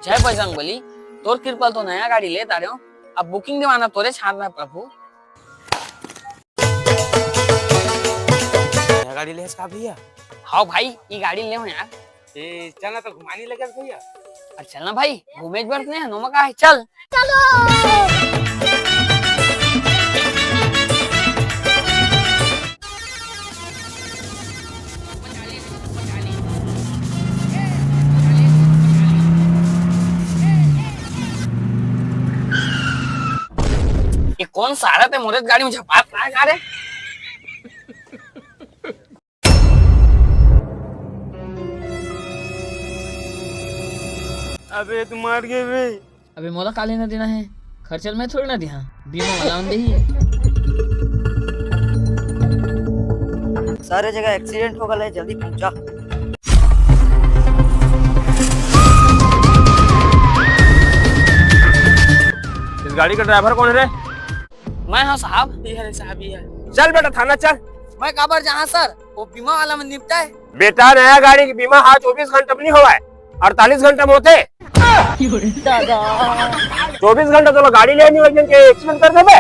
जय बजरंग बली। तोर कृपा तो नया गाड़ी ले तारे हो। अब बुकिंग दिवाना तोरे छान में प्रभु। नया गाड़ी ले का भैया? हाँ भाई ये गाड़ी ले हो यार। ए चलना तो घुमानी लगे भैया। अब चलना भाई घूमे बर्त ने नोमा का है चल। ये कौन सारा ते मोरे गाड़ी में झपाट रहा है गाड़ी। अबे तुम मार गए बे। अबे मोला काले ना देना है खर्चल में थोड़ी ना दिया बीमा वाला दे ही। सारे जगह एक्सीडेंट हो गया है, जल्दी पहुंचा। इस गाड़ी का ड्राइवर कौन है रे? मैं हाँ साहब। ये है साहब ये है। चल बेटा थाना चल। मैं काबर जहाँ सर वो बीमा वाला में निपटा है। बेटा नया गाड़ी की बीमा हाँ 24 घंटे में नहीं हुआ है, 48 घंटे में होते। 24 घंटे तो गाड़ी लेनी वजन के एक्सीडेंट कर दे बे।